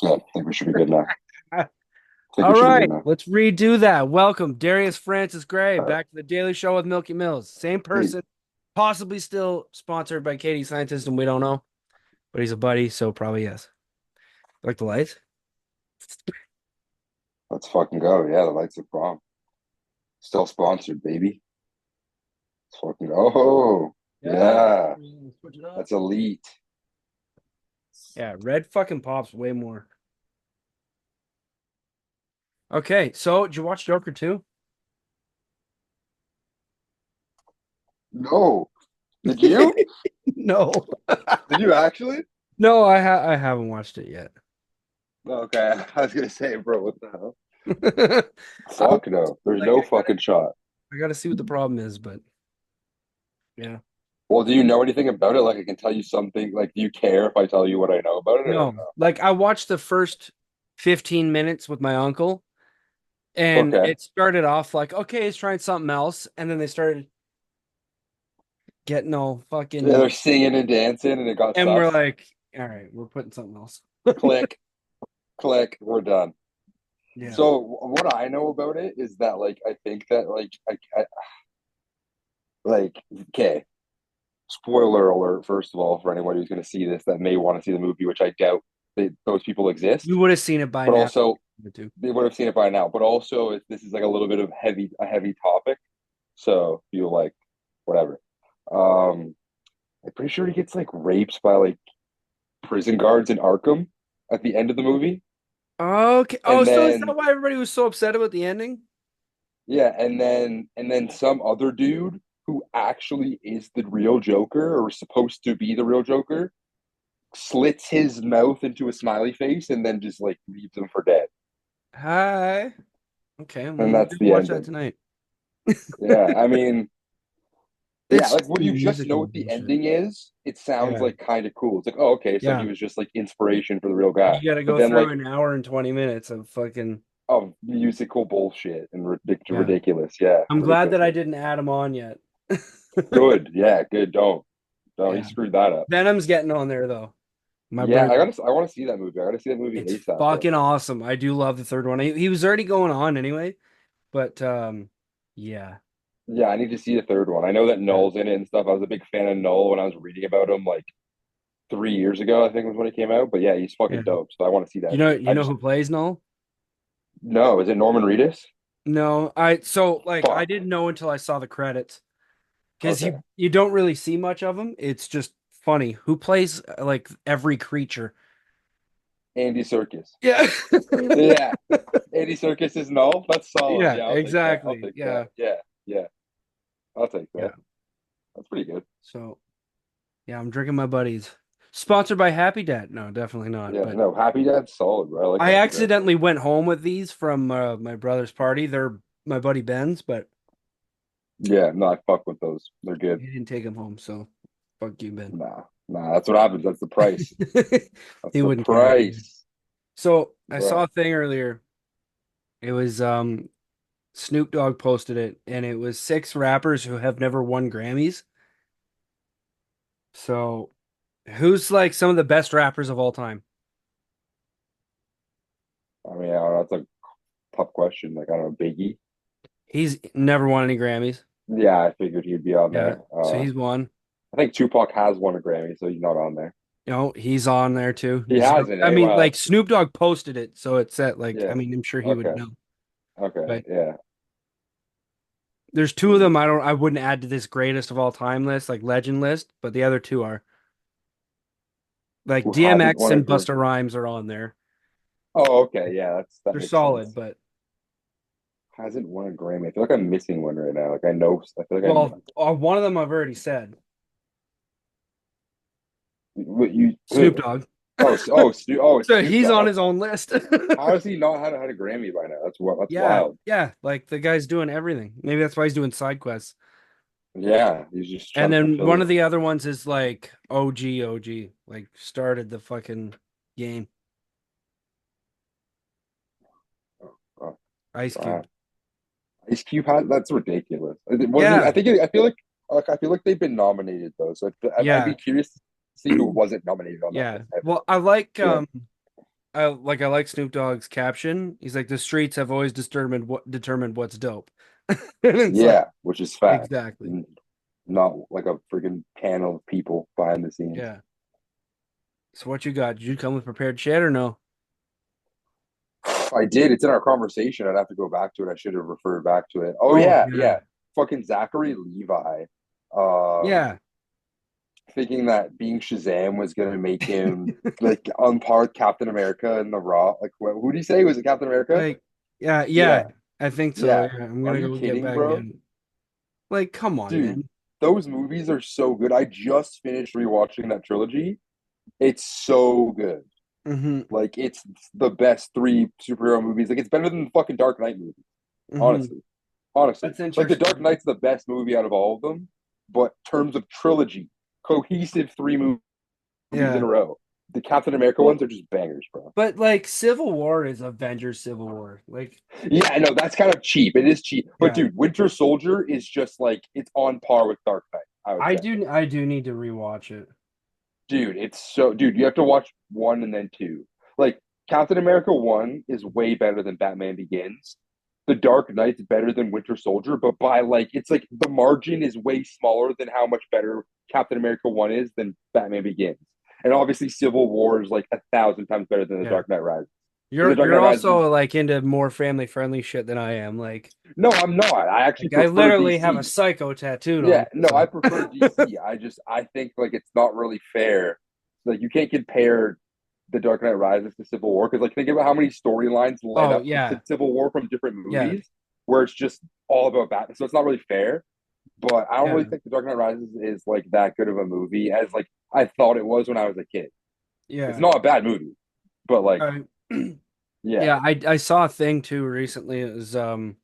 Yeah, I think we should be good now. I think All we should be good right, now. let's redo that. Welcome, Darius Francis Gray, Uh, back to the Daily Show with Milky Mills. Same hey, person, possibly still sponsored by Katie Scientist, and we don't know, but he's a buddy, so probably yes. Like the lights? let's fucking go. Yeah, the lights are prom. Still sponsored, baby. Let's fucking go. Oh, Yeah. yeah, Switch it up. that's elite. Yeah, red fucking pops way more. Okay, so did you watch Joker 2? No, did you? No. Did you actually? No, I haven't watched it yet. Okay, I was gonna say, bro, what the hell? I Fuck no. There's like no fucking shot. I gotta see what the problem is, but yeah. Well, do you know anything about it? Like, I can tell you something. Like, do you care if I tell you what I know about it or No, like I watched the first 15 minutes with my uncle, no? and Okay. it started off like, okay, he's trying something else, and then they started getting all Yeah, fucking, they're singing and dancing, and it got and we're sus. like, all right, we're putting something else. Click, click. We're done. Yeah. So what I know about it is that like I think that like okay, spoiler alert first of all for anyone who's going to see this that may want to see the movie, which I doubt that those people You exist, would have seen it by but now. also Too. they would have seen it by now. But also this is like a little bit of a heavy topic, so you like whatever. Um, I'm pretty sure he gets like raped by like prison guards in Arkham at the end of the movie, Okay. Oh, and so is that then why everybody was so upset about the ending? yeah, and then some other dude who actually is the real Joker or is supposed to be the real Joker slits his mouth into a smiley face and then just like leaves him for dead. Hi. Okay, And I'm that's gonna the watch that ending. tonight. Yeah, I mean, yeah, It's like just when you just know musical what the bullshit. ending is, it sounds Yeah. like kind of cool. It's like, oh, okay, so he Yeah. was just like inspiration for the real guy. You got to But go then through like, an hour and 20 minutes of fucking. oh, musical bullshit and Yeah. ridiculous. Yeah, I'm glad ridiculous. that I didn't add him on yet. Good. Yeah, good. Don't. He Yeah. screwed that up. Venom's getting on there though. My Yeah, brother. I want to see that movie. I gotta see that movie It's ASAP, bro. fucking awesome. I do love the third one. He was already going on anyway, but yeah. Yeah, I need to see the third one. I know that Yeah. Null's in it and stuff. I was a big fan of Null when I was reading about him like 3 years ago, I think was when he came out. But yeah, he's Yeah. fucking dope. So I want to see that. You I know just who plays Null? no, is it Norman Reedus? No, I so like I Fuck. didn't know until I saw the credits because Okay. you don't really see much of him. It's just funny. Who plays like every creature? Andy Serkis. Yeah. Yeah. Andy Serkis is Null. That's solid. Yeah, Yeah, I'll take that. I'll exactly. take that. Yeah. Yeah. Yeah. I'll take Yeah. that. That's pretty good. So yeah, I'm drinking my buddies. Sponsored by Happy Dad? No, definitely not. Yeah. But No, Happy Dad's solid, bro. I like I Happy Dad. accidentally went home with these from my brother's party. They're my buddy Ben's, but Yeah, no, I fuck with those. They're good. he didn't take them home, so fuck you, Ben. Nah, that's what happens. That's the price. That's He the wouldn't care anyway. price, So I saw bro. a thing earlier. It was Snoop Dogg posted it, and it was six rappers who have never won Grammys. So who's like some of the best rappers of all time? I mean, I don't know, that's a tough question. Like, I don't know, Biggie. He's never won any Grammys. Yeah, I figured he'd be on Yeah. there. So he's one. I think Tupac has won a Grammy, so he's not on there. You know, he's on there too. He Zero. hasn't, I eh? mean, Wow. like Snoop Dogg posted it, so it's at like I Yeah. mean, I'm sure he would Okay. know. Okay. But Yeah. there's two of them I wouldn't add to this greatest of all time list, like legend list, but the other two are. Like Who hasn't DMX won a and Grammy? Busta Rhymes are on there. Oh, okay. Yeah, that They're makes solid, sense. but Hasn't won a Grammy. I feel like I'm missing one right now. Like I know. I feel like I know. well, one of them I've already said. What you Snoop who? Dogg. It's So Snoop he's Dogg. on his own list. How does he not had a Grammy by now? That's what. That's Yeah, wild. yeah. Like the guy's doing everything. Maybe that's why he's doing side quests. Yeah, he's just And trying to then fulfill one it. of the other ones is like OG, like started the fucking game. Oh, Ice wow. Cube. Ice Cube had that's ridiculous. Was he? Yeah, I feel I feel like they've been nominated though, so I'd be yeah, curious to see who wasn't nominated on that yeah. list ever. Well, You know? I like Snoop Dogg's caption. He's like, the streets have always determined what's dope. And it's like, Yeah, which is fact. exactly. Not like a freaking panel of people behind the scenes. Yeah. So what you got? Did you come with prepared shit or no? I did. It's in our conversation. I'd have to go back to it. I should have referred back to it. Oh Oh yeah, yeah. yeah. Fucking Zachary Levi. Um, Yeah. thinking that being Shazam was gonna make him like on par with Captain America and the Raw. Like, who did he say was it? Captain America? Like, yeah, Yeah, yeah. I think so. yeah. Yeah. I'm Are gonna you go get kidding, back bro? in. Like, come on, Dude, man. those movies are so good. I just finished rewatching that trilogy. It's so good. Hmm. Like, it's the best three superhero movies. Like, it's better than the fucking Dark Knight movies. Hmm. Honestly, honestly, That's like the Dark interesting. Knight's the best movie out of all of them. But in terms of trilogy, cohesive three movies in Yeah. a row, the Captain America ones Well, are just bangers, bro. but like Civil War is Avengers Civil War. Like, Yeah, I know that's kind of cheap. It is cheap, but yeah. dude, Winter Soldier is just like it's on par with Dark Knight. I would say. I do need to rewatch it. Dude, it's so dude, you have to watch one and then two. Like Captain America one is way better than Batman Begins. The Dark Knight's better than Winter Soldier, but by like it's like the margin is way smaller than how much better Captain America one is than Batman Begins. And obviously Civil War is like 1,000 times better than The Yeah. Dark Knight Rises. And The Dark You're Knight Rises, also like into more family friendly shit than I am. no, I'm not. I actually I prefer literally have a DC. psycho tattooed on Yeah, me. no, I So prefer DC. I think like it's not really fair. Like you can't compare the Dark Knight Rises to Civil War because like think about how many storylines led oh up to yeah. Civil War from different Yeah. movies where it's just all about Batman. So it's not really fair. But I don't really Yeah. think the Dark Knight Rises is like that good of a movie as like I thought it was when I was a kid. It's Yeah. not a bad movie, but like Uh, yeah, yeah, I saw a thing too recently. It was Tom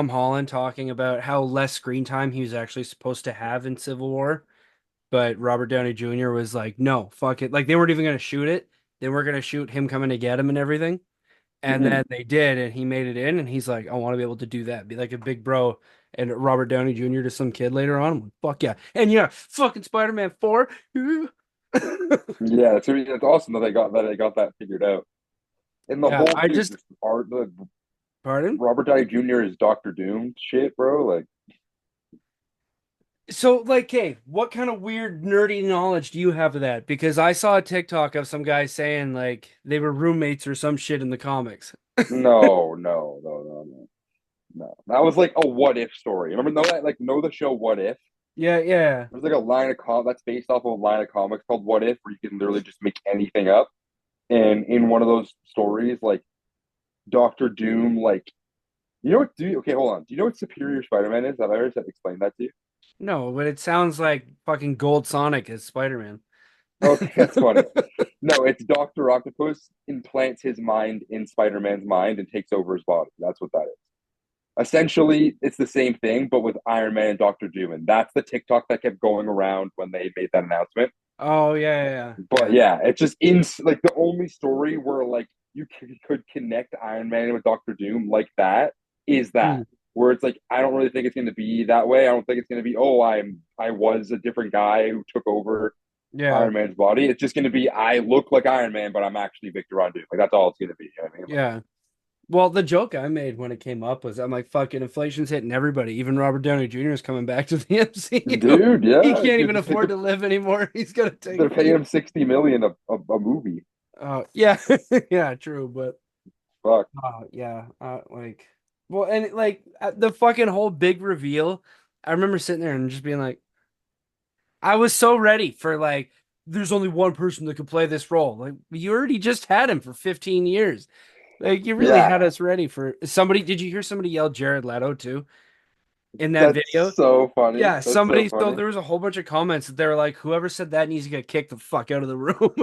Holland talking about how less screen time he was actually supposed to have in Civil War, but Robert Downey Jr. was like, "No, fuck it." Like they weren't even gonna shoot it. They were gonna shoot him coming to get him and everything. And mm-hmm. then they did, and he made it in, and he's like, "I want to be able to do that, be like a big bro." And Robert Downey Jr. to some kid later on, I'm like, "Fuck yeah!" And yeah, fucking Spider-Man 4. Yeah, that's awesome that they got that figured out. And the Yeah, whole I dude, just just art the pardon. Robert Downey Jr. is Doctor Doom shit, bro. Like, So, like, hey, what kind of weird nerdy knowledge do you have of that? Because I saw a TikTok of some guy saying like they were roommates or some shit in the comics. no, no, no, no, no, no. That was like a what if story. Remember, know the show What If? Yeah, yeah, There's like a line of that's based off of a line of comics called What If, where you can literally just make anything up. And in one of those stories, like Doctor Doom, like you know what? Okay, hold on. Do you know what Superior Spider-Man is? Have I ever explained that to you? no, but it sounds like fucking Gold Sonic as Spider-Man. Okay, that's funny. No, it's Doctor Octopus implants his mind in Spider-Man's mind and takes over his body. That's what that is. Essentially, it's the same thing, but with Iron Man and Doctor Doom, and that's the TikTok that kept going around when they made that announcement. Oh yeah, yeah, But yeah. yeah, it's just in like the only story where like you could connect Iron Man with Doctor Doom like that is Hmm. that where it's like I don't really think it's going to be that way. I don't think it's going to be I was a different guy who took over Yeah, Iron Man's body. It's just going to be I look like Iron Man, but I'm actually Victor Von Doom. Like that's all it's going to be. You know what I mean? yeah. Well, the joke I made when it came up was I'm like, fucking inflation's hitting everybody. Even Robert Downey Jr. is coming back to the Like, MCU. dude, He yeah, can't dude, even just afford to live anymore. He's gonna take. they're paying him 60 million a movie. Yeah, yeah, true, but Fuck. yeah, like, well, and like the fucking whole big reveal. I remember sitting there and just being like, I was so ready for like, there's only one person that could play this role. Like, you already just had him for 15 years. Like, you really had Yeah, us ready for somebody. Did you hear somebody yell Jared Leto too in that video? that's so funny. Yeah, That's so somebody. So funny. there was a whole bunch of comments that they were like, whoever said that needs to get kicked the fuck out of the room.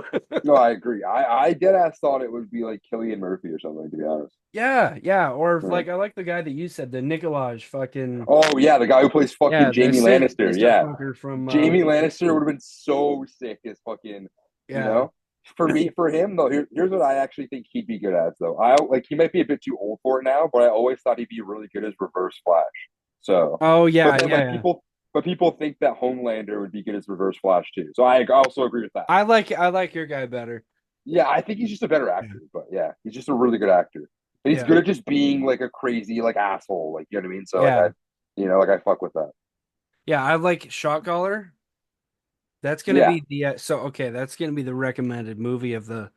No, I agree. I dead ass thought it would be like Killian Murphy or something. To be honest. Yeah, yeah. Or Yeah. like, I like the guy that you said, the Nicolaj fucking. Oh yeah, the guy who plays fucking Yeah, the Jamie Lannister. sister Yeah, fucker from Jamie Game of Lannister would Thrones. have been so sick as fucking. You Yeah. know, for him though, here's what I actually think he'd be good as though. I like he might be a bit too old for it now, but I always thought he'd be really good as Reverse Flash. So, Oh but yeah, then yeah, like yeah. people think that Homelander would be good as Reverse Flash too. So I also agree with that. I like your guy better. Yeah, I think he's just a better Yeah. actor, but yeah, he's just a really good actor. And he's Yeah. good at just being like a crazy like asshole, like you know what I mean? So like Yeah. I fuck with that. Yeah. I like Shot Caller. That's gonna Yeah. be the so okay. That's gonna be the recommended movie of the.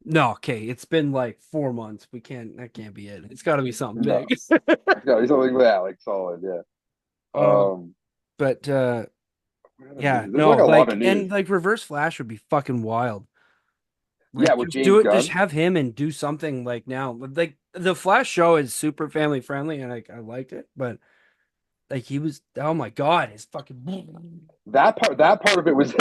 No, okay. It's been like 4 months. We can't. That can't be it. It's got to be something No. big. No, he's something yeah, like solid, yeah. Um, Um but what other yeah, news? There's no, like a lot of like news. and like Reverse Flash would be fucking wild. Yeah, Like with just do James it. Just Gunn. have him and do something like now. Like the Flash show is super family friendly, and I liked it. But like he was, oh my god, his fucking. That part of it was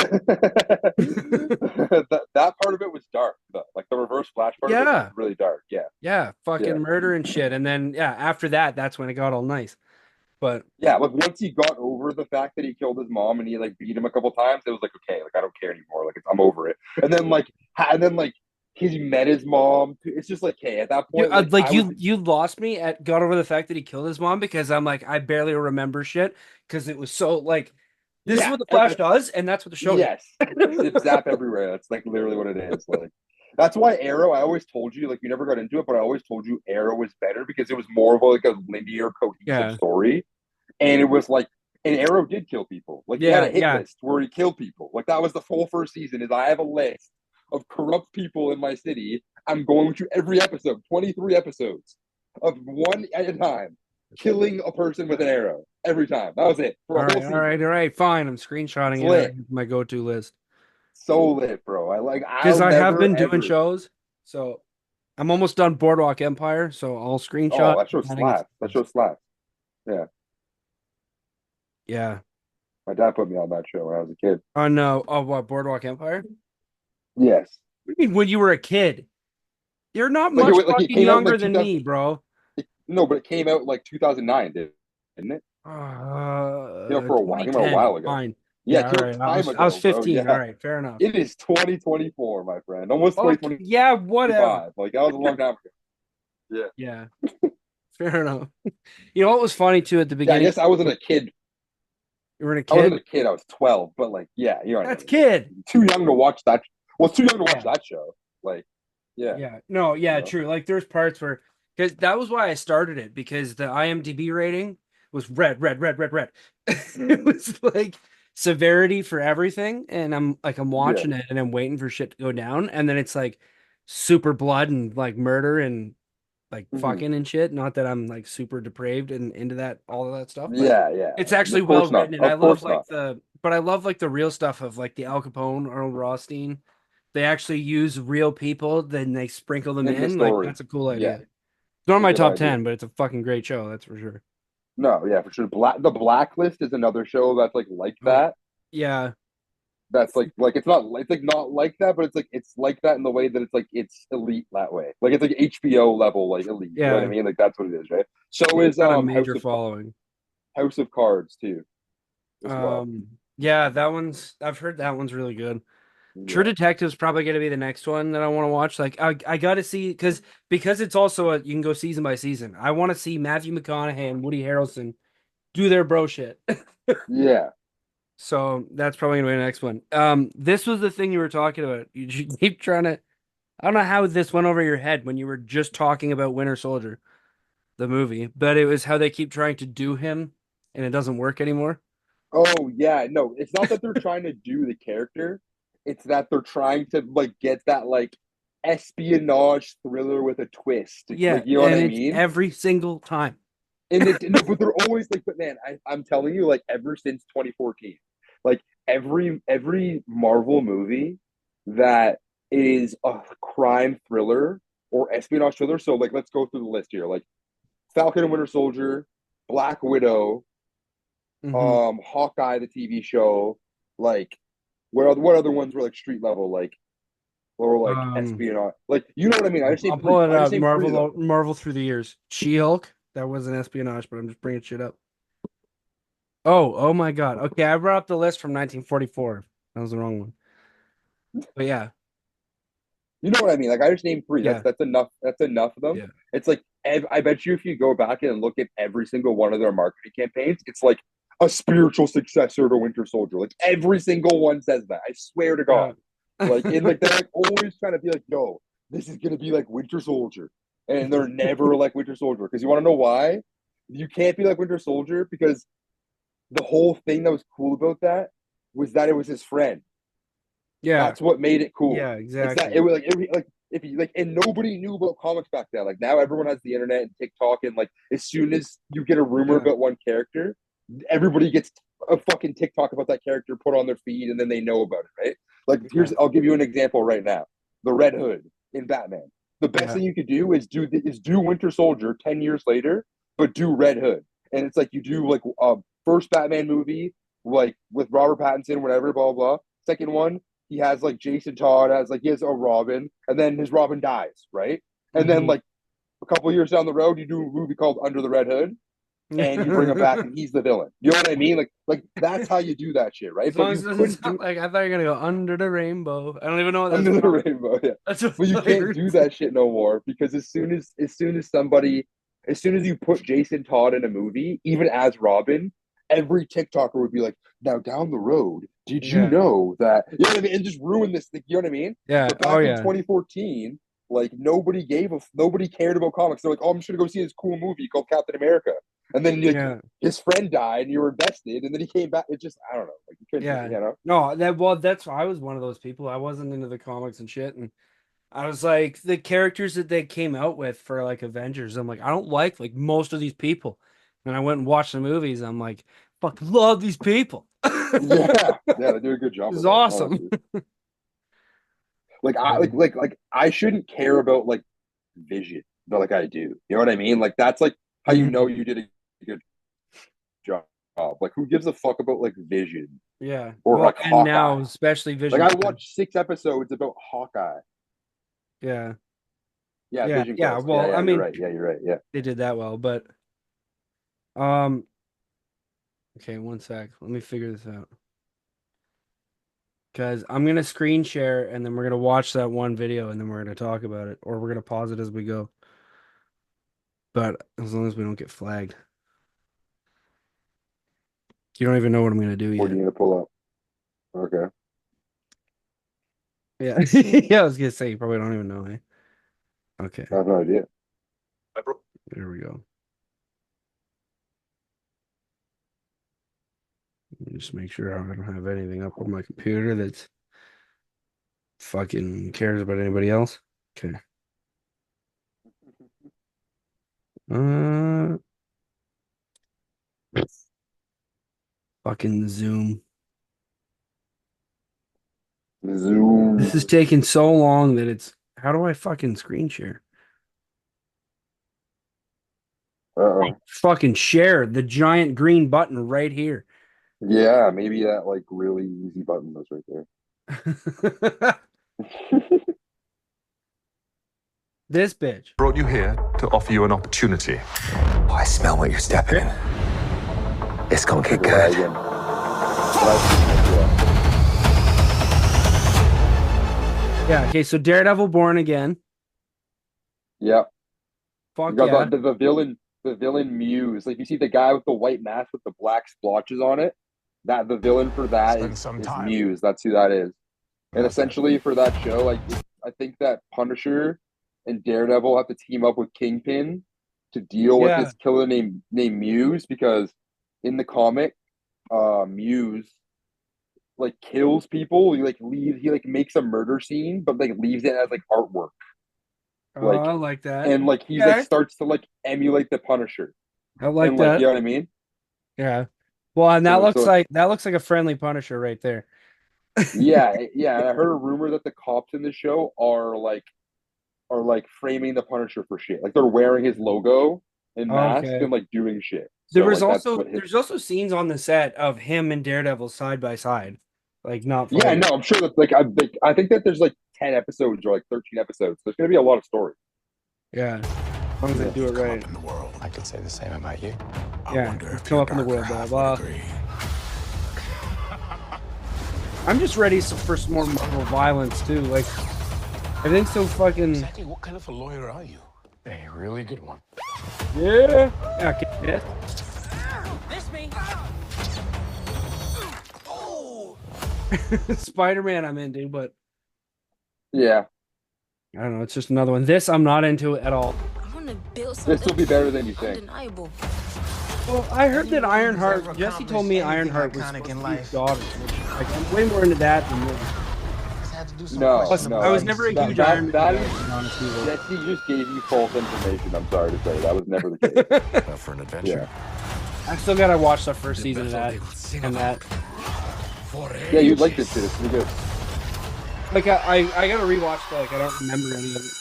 that part of it was dark though. Like the reverse flash part of it was Yeah, really dark. Yeah. yeah, Yeah. fucking murder and shit. And then yeah, after that, that's when it got all nice. But Yeah, like once he got over the fact that he killed his mom and he like beat him a couple times, it was like okay, like I don't care anymore. Like I'm over it. And then he met his mom. It's just like hey, at that you point, like like I was you lost me at got over the fact that he killed his mom because I'm like I barely remember shit because it was so like this is yeah, what the Flash does and that's what the show did. yes, zip zap everywhere. That's like literally what it is. Like that's why Arrow. I always told you like you never got into it, but I always told you Arrow was better because it was more of like a linear, cohesive Yeah, story. And it was like and Arrow did kill people. Like he had yeah, a hit yeah. list where he killed people. Like that was the whole first season. Is I have a list of corrupt people in my city. I'm going to every episode, 23 episodes of one at a time, killing a person with an arrow every time. That was it for All a whole right, all season. right, all right. Fine. I'm It's screenshotting it out lit, of my go-to list so lit, bro. I like. because I'll I have never been doing ever. shows. So I'm almost done Boardwalk Empire. So I'll screenshot. Oh, that show Adding it to slaps. the That list. show slaps. Yeah, Yeah. my dad put me on that show when I was a kid. Oh no. Oh, what Boardwalk Empire? Yes, What do you mean when you were a kid? You're not like much it fucking came out in younger like than 2000. me, bro. No, but it came out like 2009, didn't it? For a while. Came out a 2010. while ago. Fine. Yeah, it Yeah, all came out right. time I was ago, bro. 15. All Yeah, right, fair enough. it is 2024, my friend. Almost Fuck 2025. yeah, whatever. Like that was a long time ago. Yeah, Yeah, fair enough. You know what was funny too at the yeah. I beginning? guess I wasn't a kid. You were a I wasn't kid. a kid. I was 12, but like, yeah, you know what I That's mean. Like, kid. too young to watch that. Well, too young to watch Yeah. that show. Like, yeah, Yeah. No, you yeah, know. true. Like there's parts where because that was why I started it because the IMDb rating was red, red, red, red, red. It was like severity for everything. And I'm Yeah. watching it and I'm waiting for shit to go down. And then it's like super blood and like murder and like Hmm. fucking and shit. Not that I'm like super depraved and into that all of that stuff, but Yeah, yeah. it's actually Of well course not. written. And I Of love course like not. the real stuff of like the Al Capone, Earl Rothstein. They actually use real people, then they sprinkle them In the in. Like story. that's a cool Yeah, idea. It's not it's a my good top idea. 10, but it's a fucking great show, that's for sure. No, yeah, for sure. The Blacklist is another show that's like Oh, that. yeah. That's like it's like not like that, but it's like that in the way that it's elite that way. Like it's like HBO level like elite. You know what I Yeah. mean? Like that's what it is, right? So is Got a major following. House of Cards too as well. Um, yeah, that one's I've heard that one's really good. True Yeah. Detective's probably gonna be the next one that I want to watch. Like I gotta see because it's also you can go season by season. I want to see Matthew McConaughey and Woody Harrelson do their bro shit. Yeah. So that's probably gonna be the next one. This was the thing you were talking about. You keep trying to. I don't know how this went over your head when you were just talking about Winter Soldier, the movie, but it was how they keep trying to do him and it doesn't work anymore. Oh yeah. No, it's not that they're trying to do the character. It's that they're trying to like get that like espionage thriller with a twist. Yeah, Like you know what and I it's mean? every single time. And it no, but they're always like, but man, I'm telling you, like ever since 2014, like every Marvel movie that is a crime thriller or espionage thriller. So like let's go through the list here. Like Falcon and Winter Soldier, Black Widow, Hmm. Hawkeye the TV show, like what other ones were like street level, like or like Um, espionage, like you know what I mean? I just I'll named three. pull it I just up. named three of them. Marvel through the years. She-Hulk. That wasn't espionage, but I'm just bringing shit up. Oh my God. Okay, I brought up the list from 1944. That was the wrong one. But yeah, You know what I mean? Like I just named three. yeah, That's enough. That's enough of them. yeah, It's like I bet you if you go back and look at every single one of their marketing campaigns, it's like a spiritual successor to Winter Soldier. Like every single one says that. I swear to yeah. God. Like in like they're like always trying to be like, yo, this is gonna be like Winter Soldier, and they're never like Winter Soldier because you want to know why? You can't be like Winter Soldier because the whole thing that was cool about that was that it was his friend. Yeah. That's what made it cool. Yeah, It's that it exactly. was like if you like, and nobody knew about comics back then. Like now, everyone has the internet and TikTok, and like as soon as you get a rumor Yeah. about one character, everybody gets a fucking TikTok about that character put on their feed, and then they know about it, right? Like Yeah. I'll give you an example right now: the Red Hood in Batman. The best Yeah. thing you could do is do Winter Soldier 10 years later, but do Red Hood, and it's like you do like first Batman movie like with Robert Pattinson, whatever, blah blah blah. Second one, he has like Jason Todd as like he has a Robin, and then his Robin dies, right? And then Hmm. like a couple years down the road, you do a movie called Under the Red Hood, and you bring him back, and he's the villain. You know what I mean? Like that's how you do that shit, right? As But long as you it doesn't couldn't sound do like I thought you were gonna go under the rainbow. I don't even know what that's Under the from. Rainbow, yeah. That's what But you I thought you can't were do gonna that shit no more because as soon as you put Jason Todd in a movie, even as Robin, every TikToker would be like, "Now down the road, did say. you Yeah. know that?" You know what I mean? And just ruin this thing. You know what I mean? Yeah. But Oh back in yeah. 2014, like nobody cared about comics. They're like, "Oh, I'm just gonna go see this cool movie called Captain America," and then like Yeah. his friend died, and you were invested, and then he came back. It just I don't know, like you couldn't, Yeah. you know. No, that's I was one of those people. I wasn't into the comics and shit, and I was like the characters that they came out with for like Avengers. I'm like, I don't like most of these people. And I went and watched the movies. I'm like, fuck, love these people. Yeah, yeah, they do a good job It's with that, awesome. honestly. Like I Um, like I shouldn't care about like vision, but like I do. You know what I mean? Like that's like how you know mhm. you did a good job. Like who gives a fuck about like vision Yeah. or Well, like and now Hawkeye? especially Like Vision. I watched 6 episodes about Hawkeye. Yeah. Yeah, Yeah. Vision Yeah. Quest. Yeah, Well, yeah, I you're mean, right. Yeah, you're right. Yeah. they did that well, but um, okay, one sec. Let me figure this out. Because I'm gonna screen share and then we're gonna watch that one video and then we're gonna talk about it, or we're gonna pause it as we go. But as long as we don't get flagged, you don't even know what I'm gonna do What are yet. you gonna pull up? Okay. Yeah, yeah. I was gonna say you probably don't even know, eh? Okay, I have no idea. there we go. Let me just make sure I don't have anything up on my computer that's fucking cares about anybody else. Okay. Uh, fucking Zoom. This is Zoom. taking so long that it's. How do I fucking screen share? Uh-oh. Fucking share the giant green button right here. Yeah, maybe that like really easy button was right there. This bitch. Brought you here to offer you an opportunity. Oh, I smell what you're stepping in. It's gonna get good. Dragon. Yeah. Yeah. Okay. So Daredevil Born Again. Yeah. You Fuck got yeah. the villain Muse. Like you see the guy with the white mask with the black splotches on it. That the villain for that Spend some is time. Muse. That's who that is. And How's that? essentially for that show, like I think that Punisher and Daredevil have to team up with Kingpin to deal with Yeah. this killer named Muse because in the comic, Muse like kills people. He like makes a murder scene, but like leaves it as like artwork. Oh, Like I like that. and like he's like Okay. starts to like emulate the Punisher. I like And like that. you know what I mean? Yeah. Well, and So that looks like a friendly Punisher right there. yeah, yeah. And I heard a rumor that the cops in the show are like framing the Punisher for shit. Like they're wearing his logo and mask Okay. and like doing shit. So like that's what his There's also scenes on the set of him and Daredevil side by side, like not yeah, fighting. no, I'm sure that I think that there's like 10 episodes or like 13 episodes. There's gonna be a lot of story. Yeah. As long as they Yeah. do it Come right. up in the world. I could say the same about you. I Yeah. wonder if Come your up in the darker world, blah half blah. would agree. I'm just ready for some more Marvel violence too. Like everything's so fucking Exactly what kind of a lawyer are you? A really good one. yeah. Okay. Yeah. Spider-Man I'm into, but Yeah, I don't know. It's just another one. This I'm not into at all. I want to build this will something be better than you think. undeniable. Well, I heard that Anyone who's ever Ironheart. Jesse told accomplished me anything Ironheart was iconic supposed in to be life his daughter. Which, like, I'm way more into that than this. has had to do some No, Plus, questionable I was no, never a things. huge Iron Man that guy, is to be honest either. Jesse just gave you false information. I'm sorry to say that was never the case. For an adventure. Yeah, I still gotta watch the first season of that and that. yeah, you'd like this shit. It's pretty good. Like I gotta rewatch. Like I don't remember any of it.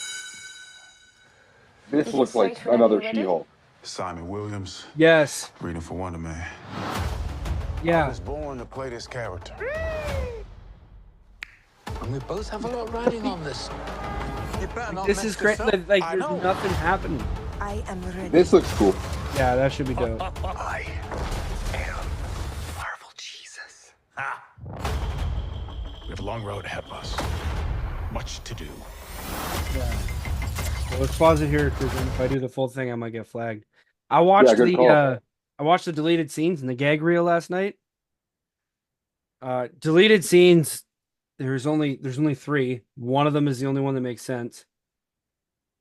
This looks like another She-Hulk. Simon Williams, Yes. reading for Wonder Man. I Yeah. was born to play this character. And we both have a lot riding on this. This is great. Like there's nothing happening. I am ready. This looks cool. Yeah, that should be dope. I am Marvel Jesus. We have a long road ahead of us. Much to do. Yeah. Well, let's pause it here because if I do the full thing, I might get flagged. I watched good call. I watched the deleted scenes in the gag reel last night. Deleted scenes. There's only 3. One of them is the only one that makes sense.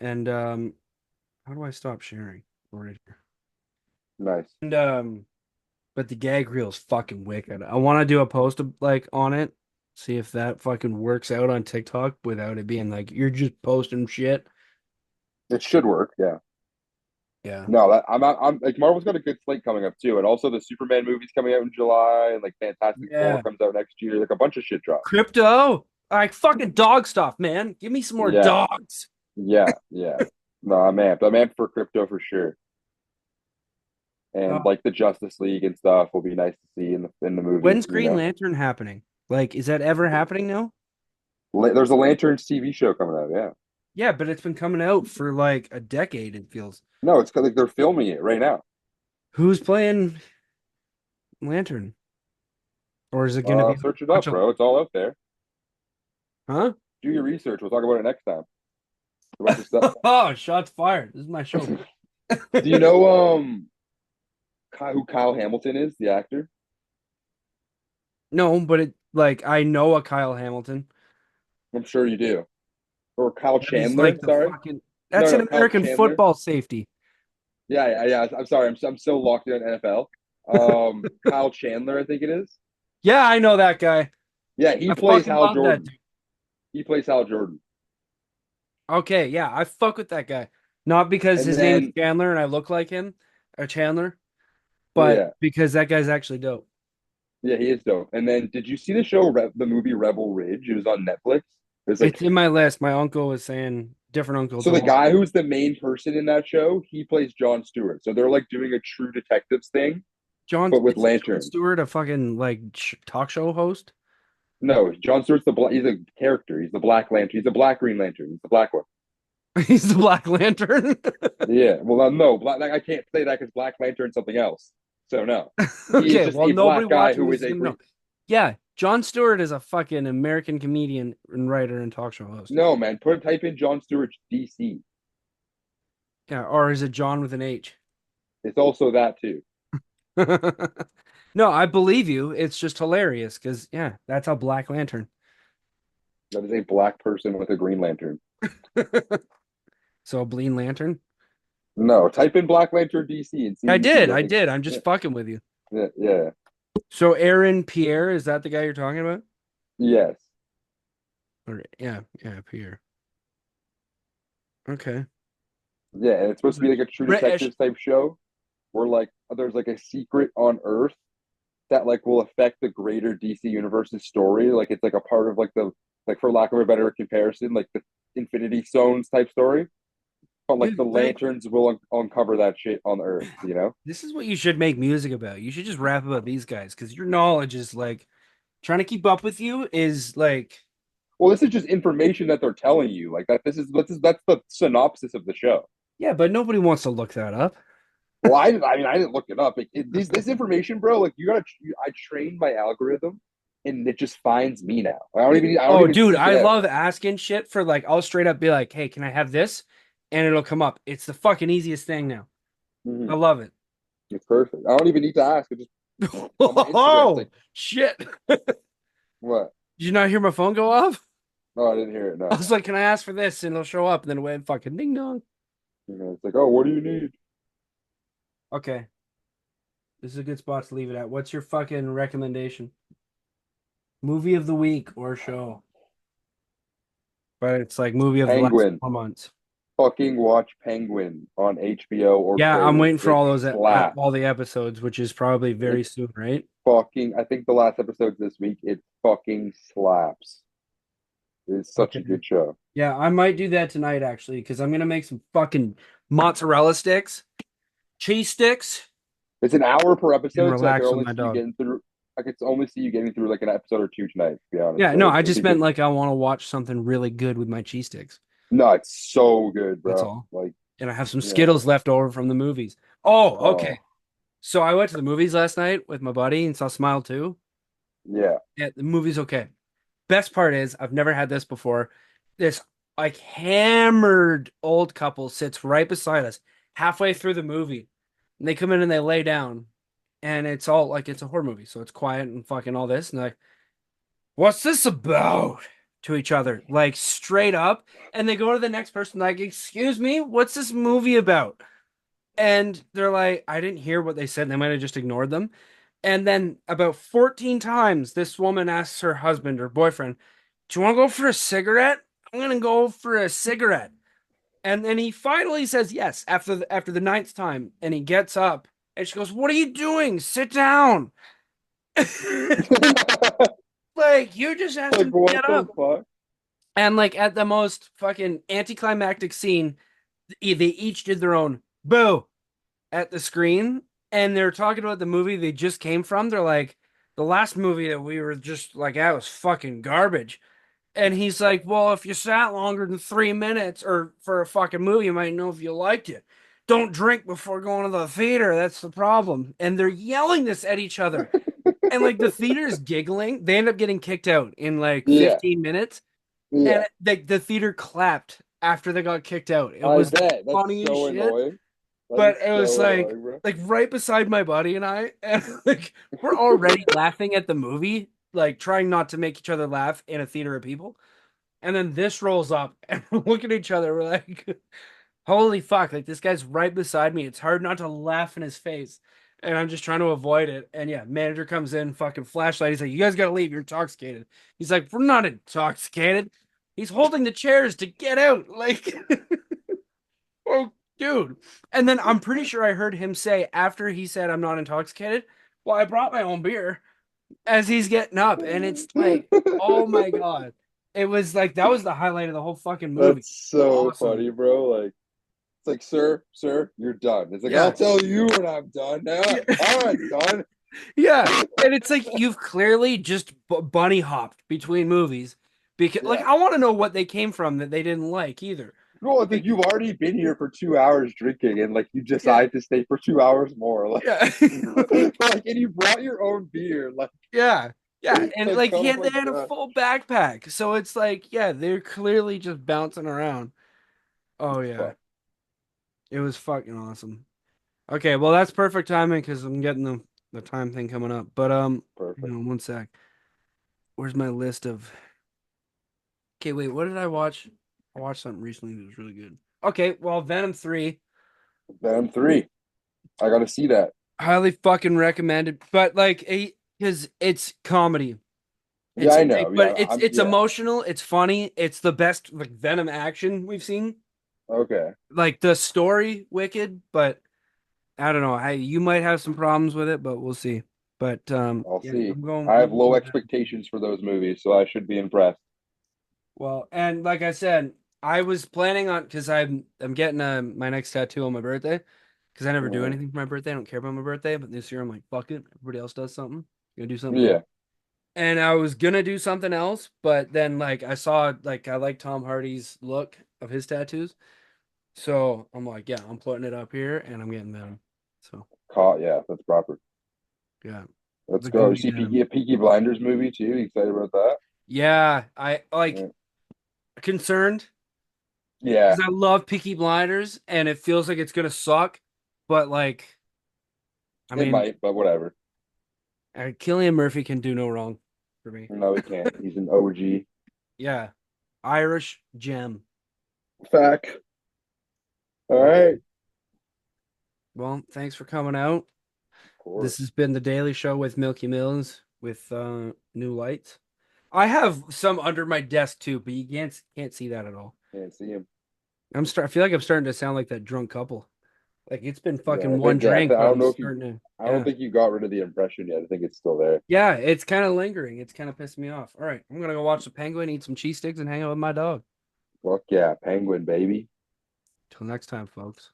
And how do I stop sharing? Right here. Nice. And but the gag reel is fucking wicked. I want to do a post like on it, see if that fucking works out on TikTok without it being like you're just posting shit. It should work. Yeah. Yeah. No, I'm like Marvel's got a good slate coming up too, and also the Superman movie's coming out in July, and like Fantastic Yeah. Four comes out next year. Like a bunch of shit drops. Crypto, like fucking dog stuff, man. Give me some more Yeah. dogs. Yeah, yeah. No, I'm amped. I'm amped for crypto for sure. And Oh. like the Justice League and stuff will be nice to see in the movie. When's you Green know? Lantern happening? Like, is that ever happening now? There's a Lanterns TV show coming out. Yeah. Yeah, but it's been coming out for like a decade. It feels. No, it's like they're filming it right now. Who's playing Lantern? Or is it going to be? Search it up, bro. It's all out there. Huh? Do your research. We'll talk about it next time. A bunch of stuff. Oh, shots fired! This is my show. Do you know who Kyle Hamilton is, the actor? No, but I know a Kyle Hamilton. I'm sure you do. Or Kyle He's Chandler. like Sorry. that's No, an Kyle American Chandler. football safety. Yeah. I'm sorry. I'm so locked in on NFL. Kyle Chandler, I think it is. Yeah, I know that guy. Yeah, he I plays fucking Hal love that Jordan. dude. He plays Hal Jordan. Okay, yeah, I fuck with that guy. Not because And his name is then- Chandler and I look like him, or Chandler, but Yeah. because that guy's actually dope. Yeah, he is dope. And then, did you see the show, the movie Rebel Ridge? It was on Netflix. It was like, It's in my list. My uncle was saying different uncles. so the guy who's the main person in that show, he plays Jon Stewart. So they're like doing a True Detectives thing, but with Jon lanterns. Stewart, a fucking like talk show host. No, Jon Stewart's he's a character. He's the Black Lantern. He's the Black Green Lantern. He's the black one. He's the Black Lantern. Yeah. Well, no, I can't say that because Black Lantern's something else. So no. Okay, just well a nobody black guy watching who this is a is gonna know. Yeah, Jon Stewart is a fucking American comedian and writer and talk show host. No, man. Type in Jon Stewart DC. Yeah, or is it John with an H? It's also that too. No, I believe you. It's just hilarious because yeah, that's how Black Lantern. That is a black person with a Green Lantern. So a Green Lantern. No, type in Black Lantern DC and see. I did. I'm just Yeah. fucking with you. Yeah. So Aaron Pierre, is that the guy you're talking about? Yes. Or yeah, Pierre. Okay. Yeah, and it's supposed to be like a True British. Detectives type show where like there's like a secret on Earth that like will affect the greater DC universe's story. Like it's like a part of like for lack of a better comparison, like the Infinity Stones type story. But like Dude, the lanterns will uncover that shit on Earth, you know? This is what you should make music about. You should just rap about these guys because your knowledge is like trying to keep up with you is like. Well, this is just information that they're telling you. Like that. That's the synopsis of the show. Yeah, but nobody wants to look that up. Well, I mean, I didn't look it up. This information, bro. Like I trained my algorithm, and it just finds me now. I don't even. Dude, seek I it out. love asking shit for like. I'll straight up be like, "Hey, can I have this?" And it'll come up. It's the fucking easiest thing now. Mhm. I love it. It's perfect. I don't even need to ask. It just on my Instagram, Oh it's like, shit! what? Did you not hear my phone go off? No, I didn't hear it. I No. was like, "Can I ask for this?" And it'll show up, and then it went fucking ding dong. It's like, oh, what do you need? Okay, this is a good spot to leave it at. What's your fucking recommendation? Movie of the week or show? But it's like movie of the last Penguin. 4 months. Fucking watch Penguin on HBO or Yeah, I'm Crave. waiting for It all those slaps. all the episodes, which is probably very It's soon, right? fucking. I think the last episode's this week. It fucking slaps. It's such Okay. a good show. Yeah, I might do that tonight actually, because I'm gonna make some fucking mozzarella sticks, cheese sticks, It's an hour per and episode, so I could relax with only my see you dog. getting through. I could only see you getting through like an episode or two tonight. To be honest, Yeah, so no, I it'd just be meant good. like I want to watch something really good with my cheese sticks. No, it's so good, That's bro. all. Like, And I have some yeah. Skittles left over from the movies. Oh, Oh, okay. So I went to the movies last night with my buddy and saw Smile 2. yeah. Yeah, the movie's okay. Best part is I've never had this before. This like hammered old couple sits right beside us halfway through the movie. And they come in and they lay down. And it's all like it's a horror movie, so it's quiet and fucking all this. And they're like, what's this about? To each other, like straight up. And they go to the next person, like, excuse me, what's this movie about? And they're like, I didn't hear what they said. And they might have just ignored them. And then about 14 times, this woman asks her husband or boyfriend, do you want to go for a cigarette? I'm going to go for a cigarette. And then he finally says yes after the ninth time. And he gets up and she goes, what are you doing? Sit down. Like, you just asked Like, him to what get the up. fuck? And like at the most fucking anticlimactic scene, they each did their own boo at the screen, and they're talking about the movie they just came from. They're like, the last movie that we were just like at was fucking garbage. And he's like, well, if you sat longer than 3 minutes or for a fucking movie, you might know if you liked it. Don't drink before going to the theater. That's the problem. And they're yelling this at each other. And like the theater is giggling. They end up getting kicked out in like Yeah, 15 minutes. yeah. And the theater clapped after they got kicked out. It I was bet that's funny as so shit. annoying. That But is it was so annoying, bro. like right beside my buddy and I, and like we're already laughing at the movie, like trying not to make each other laugh in a theater of people. And then this rolls up and we're looking at each other, we're like, holy fuck, like this guy's right beside me. It's hard not to laugh in his face. And I'm just trying to avoid it. And yeah, manager comes in, fucking flashlight. He's like, you guys gotta leave, you're intoxicated. He's like, we're not intoxicated. He's holding the chairs to get out. Like, oh, dude. And then I'm pretty sure I heard him say after he said I'm not intoxicated, well, I brought my own beer as he's getting up. And it's like, oh my God. It was like that was the highlight of the whole fucking movie. That's so Awesome. funny, bro. Like, it's like, sir, you're done. It's like, Yeah. I'll tell you when I'm done. Now I'm done. Yeah. And it's like you've clearly just bunny hopped between movies because like Yeah. I want to know what they came from that they didn't like either. No, it's like you've already been here for 2 hours drinking, and like you decide to stay for 2 hours more. Like, Yeah. like, and you brought your own beer. Like, Yeah. Yeah. And like oh they my had a God. full backpack. So it's like, yeah, they're clearly just bouncing around. Oh yeah. Fuck. It was fucking awesome. Okay, well that's perfect timing because I'm getting the time thing coming up. But Perfect. one sec. Where's my list of Okay, wait, what did I watch? I watched something recently that was really good. Okay, well, Venom 3, Venom 3. I gotta see that. highly fucking recommended. But like because it's comedy. Yeah, I know. But Yeah, it's yeah. emotional, it's funny, it's the best like Venom action we've seen. Okay. Like the story, wicked, but I don't know. You might have some problems with it, but we'll see. But I'll yeah, see. I'm going. I have low expectations for those movies, so I should be impressed. Well, and like I said, I was planning on because I'm getting my next tattoo on my birthday because I never do Mhm. anything for my birthday. I don't care about my birthday, but this year I'm like, fuck it. Everybody else does something. Gonna do something. Yeah. And I was gonna do something else, but then like I saw like I like Tom Hardy's look of his tattoos, so I'm like, yeah, I'm putting it up here and I'm getting them. So Caught. Yeah, that's proper. yeah, Let's The go. Goody See Venom. Peaky Blinders movie too. You excited about that? Yeah, I like Yeah. concerned. Yeah. Because I love Peaky Blinders, and it feels like it's gonna suck, but like, I It mean, might, but whatever. Cillian Murphy can do no wrong for me. No, he can't. He's an OG. Yeah, Irish gem. Fact. All right. Well, thanks for coming out. Of course. This has been the Daily Show with Milky Millz with new lights. I have some under my desk too, but you can't see that at all. Can't see him. I feel like I'm starting to sound like that drunk couple. Like it's been fucking I one think, yeah, drink. I but don't I'm know if you. starting to- I don't think you got rid of the impression yet. I think it's still there. Yeah, it's kind of lingering. It's kind of pissing me off. All right, I'm gonna go watch the Penguin, eat some cheese sticks, and hang out with my dog. Fuck yeah, penguin baby. Till next time, folks.